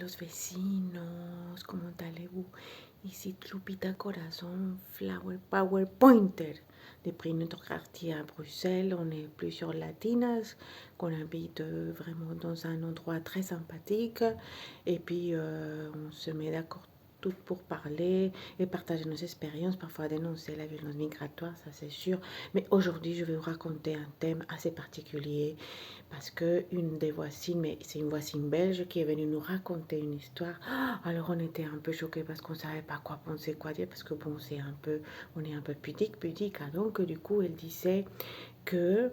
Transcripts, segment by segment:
los vecinos, ¿cómo allez-vous? Ici Lupita Corazon Flower Power Pointer. Depuis notre quartier à Bruxelles, on est plusieurs latinas qu'on habite vraiment dans un endroit très sympathique. Et puis, on se met d'accord toutes pour parler et partager nos expériences, parfois dénoncer la violence migratoire, ça c'est sûr. Mais aujourd'hui, je vais vous raconter un thème assez particulier parce que une des voisines, mais c'est une voisine belge qui est venue nous raconter une histoire. Alors on était un peu choqués parce qu'on ne savait pas quoi penser, quoi dire, parce que bon, on est un peu pudique, hein. Donc du coup, elle disait que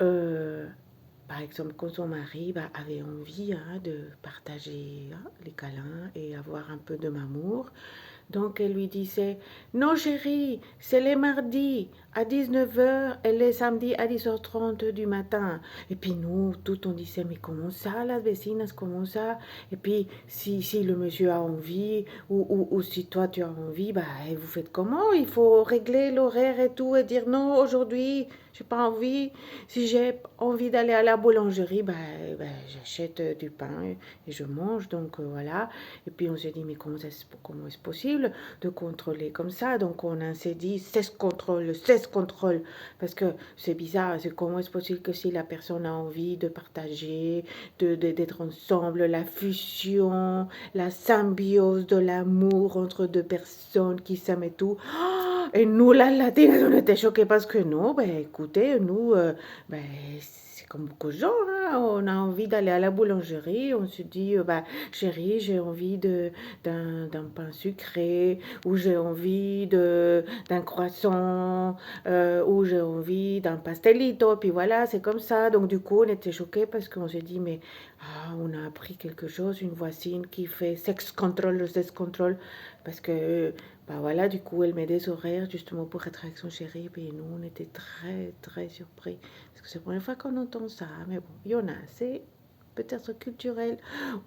euh, par exemple, quand son mari avait envie de partager les câlins et avoir un peu de m'amour, donc elle lui disait, non chérie, c'est les mardis à 19h et les samedis à 10h30 du matin. Et puis nous, tout on disait, mais comment ça, las vecinas, comment ça? Et puis si le monsieur a envie ou si toi tu as envie, et vous faites comment? Il faut régler l'horaire et tout et dire non, aujourd'hui, j'ai pas envie. Si j'ai envie d'aller à la boulangerie, j'achète du pain et je mange. Donc voilà. Et puis on s'est dit, mais comment est-ce possible de contrôler comme ça? Donc on s'est dit, cesse contrôle. Parce que c'est bizarre, c'est comment est-ce possible que si la personne a envie de partager, d'être ensemble, la fusion, la symbiose de l'amour entre deux personnes qui s'aiment et tout. Et nous, la latine, on était choqués parce que non, écoutez, nous, c'est comme beaucoup de gens, hein, on a envie d'aller à la boulangerie, on se dit, chérie, j'ai envie d'un pain sucré, ou j'ai envie d'un croissant, ou j'ai envie d'un pastelito, puis voilà, c'est comme ça. Donc du coup, on était choqués parce qu'on s'est dit, mais on a appris quelque chose, une voisine qui fait le sex control, parce que voilà, du coup, elle met des horaires justement pour être avec son chéri. Et nous, on était très, très surpris. Parce que c'est la première fois qu'on entend ça. Mais bon, il y en a. C'est peut-être culturel.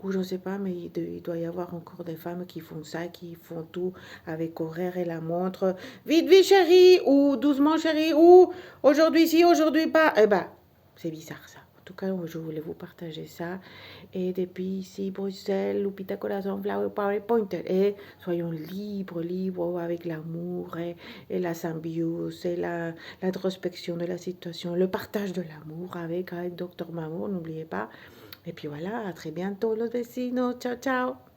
Ou je ne sais pas, mais il doit y avoir encore des femmes qui font ça, qui font tout avec horaire et la montre. Vite, vite, chérie. Ou doucement, chérie. Ou aujourd'hui si, aujourd'hui pas. Eh ben, c'est bizarre ça. En tout cas, je voulais vous partager ça. Et depuis ici, Bruxelles, Lupita Corazon Flower Power Pointer. Et soyons libres avec l'amour et la symbiose et l'introspection de la situation, le partage de l'amour avec Docteur Mamour, n'oubliez pas. Et puis voilà, à très bientôt, los vecinos. Ciao, ciao.